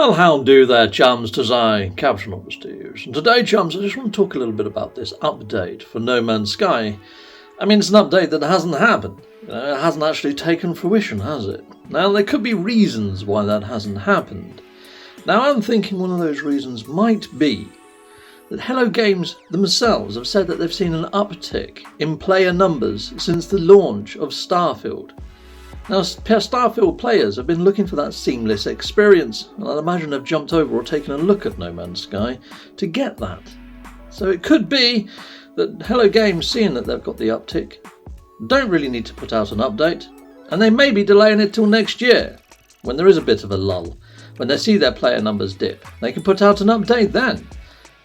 Well, how do there, chums, to say, Captain Obvious to you. And today, chums, I just want to talk a little bit about this update for No Man's Sky. I mean, it's an update that hasn't happened. It hasn't actually taken fruition, has it? Now, there could be reasons why that hasn't happened. Now, I'm thinking one of those reasons might be that Hello Games themselves have said that they've seen an uptick in player numbers since the launch of Starfield. Now, Starfield players have been looking for that seamless experience, and I'd imagine they've jumped over or taken a look at No Man's Sky to get that. So it could be that Hello Games, seeing that they've got the uptick, don't really need to put out an update, and they may be delaying it till next year, when there is a bit of a lull, when they see their player numbers dip. They can put out an update then.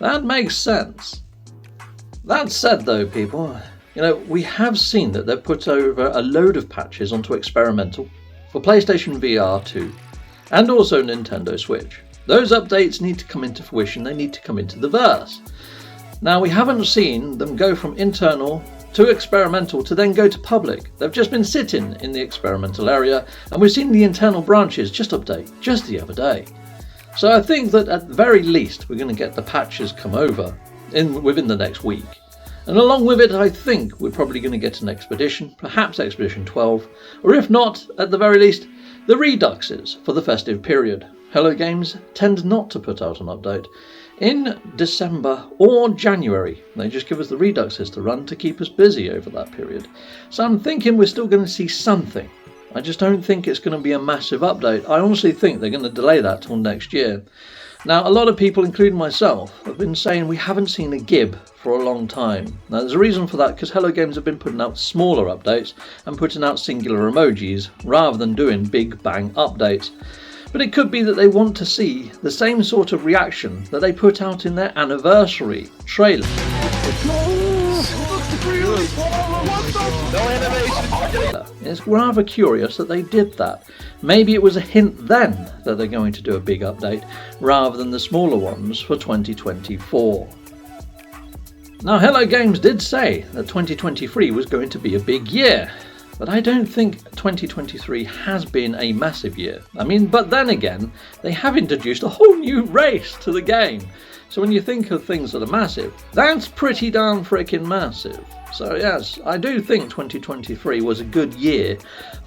That makes sense. That said though, people, we have seen that they've put over a load of patches onto Experimental for PlayStation VR 2 and also Nintendo Switch. Those updates need to come into fruition, they need to come into the verse. Now, we haven't seen them go from internal to experimental to then go to public. They've just been sitting in the experimental area, and we've seen the internal branches just update just the other day. So I think that at the very least we're going to get the patches come over within the next week. And along with it, I think we're probably going to get an expedition, perhaps Expedition 12, or if not, at the very least, the Reduxes for the festive period. Hello Games tend not to put out an update in December or January. They just give us the Reduxes to run to keep us busy over that period. So I'm thinking we're still going to see something. I just don't think it's going to be a massive update. I honestly think they're going to delay that till next year. Now, a lot of people, including myself, have been saying we haven't seen a gib for a long time. Now, there's a reason for that, because Hello Games have been putting out smaller updates and putting out singular emojis rather than doing big bang updates. But it could be that they want to see the same sort of reaction that they put out in their anniversary trailer. It's rather curious that they did that. Maybe it was a hint then that they're going to do a big update rather than the smaller ones for 2024. Now, Hello Games did say that 2023 was going to be a big year, but I don't think 2023 has been a massive year. But then again, they have introduced a whole new race to the game. So when you think of things that are massive, that's pretty darn freaking massive. So yes, I do think 2023 was a good year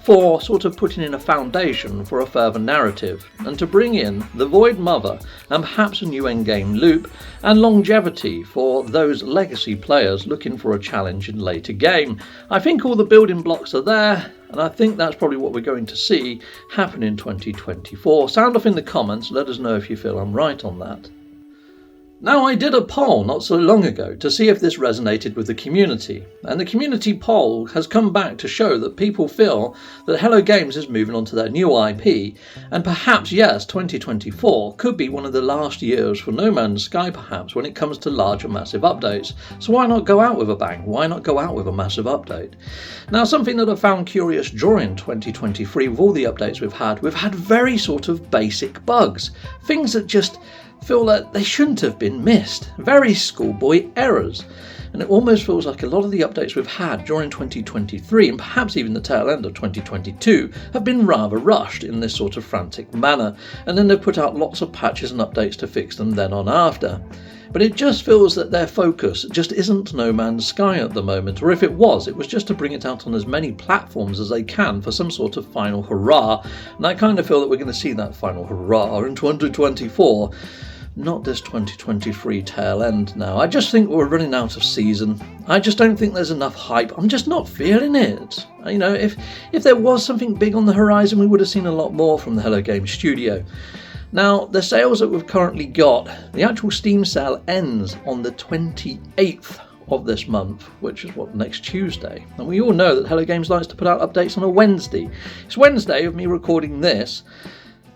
for sort of putting in a foundation for a further narrative and to bring in the Void Mother and perhaps a new endgame loop and longevity for those legacy players looking for a challenge in later game. I think all the building blocks are there, and I think that's probably what we're going to see happen in 2024. Sound off in the comments, let us know if you feel I'm right on that. Now, I did a poll not so long ago to see if this resonated with the community, and the community poll has come back to show that people feel that Hello Games is moving on to their new IP, and perhaps, yes, 2024 could be one of the last years for No Man's Sky perhaps when it comes to larger massive updates. So why not go out with a bang? Why not go out with a massive update? Now, something that I found curious during 2023 with all the updates we've had very sort of basic bugs, things that just feel that they shouldn't have been missed. Very schoolboy errors. And it almost feels like a lot of the updates we've had during 2023 and perhaps even the tail end of 2022 have been rather rushed in this sort of frantic manner, and then they've put out lots of patches and updates to fix them then on after. But it just feels that their focus just isn't No Man's Sky at the moment, or if it was just to bring it out on as many platforms as they can for some sort of final hurrah. And I kind of feel that we're going to see that final hurrah in 2024. Not this 2023 tail end now. I just think we're running out of season. I just don't think there's enough hype. I'm just not feeling it. If there was something big on the horizon, we would have seen a lot more from the Hello Games studio. Now, the sales that we've currently got, the actual Steam sale ends on the 28th of this month, which is next Tuesday. And we all know that Hello Games likes to put out updates on a Wednesday. It's Wednesday of me recording this,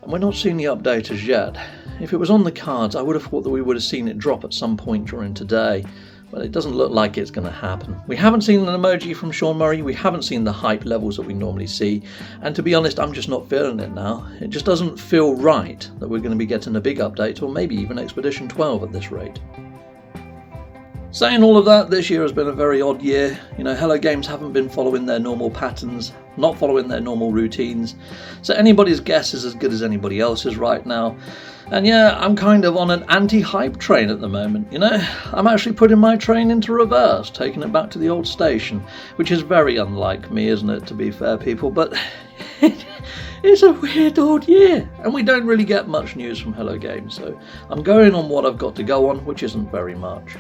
and we're not seeing the update as yet. If it was on the cards, I would have thought that we would have seen it drop at some point during today, but it doesn't look like it's going to happen. We haven't seen an emoji from Sean Murray, we haven't seen the hype levels that we normally see, and to be honest, I'm just not feeling it now. It just doesn't feel right that we're going to be getting a big update, or maybe even Expedition 12 at this rate. Saying all of that, this year has been a very odd year. Hello Games haven't been following their normal patterns. not following their normal routines. So anybody's guess is as good as anybody else's right now. And yeah, I'm kind of on an anti-hype train at the moment, you know. I'm actually putting my train into reverse, taking it back to the old station, which is very unlike me, isn't it, to be fair, people? But it's a weird old year, and we don't really get much news from Hello Games, so I'm going on what I've got to go on, which isn't very much.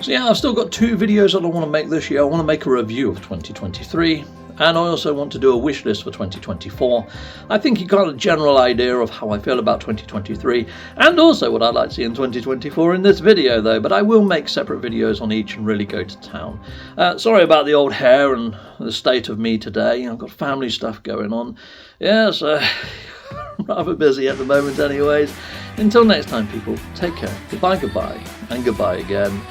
So yeah, I've still got 2 videos that I want to make this year. I want to make a review of 2023, and I also want to do a wish list for 2024. I think you got a general idea of how I feel about 2023, and also what I'd like to see in 2024 in this video though, but I will make separate videos on each and really go to town. Sorry about the old hair and the state of me today. I've got family stuff going on. Yeah, so I'm rather busy at the moment anyways. Until next time, people, take care. Goodbye, and goodbye again.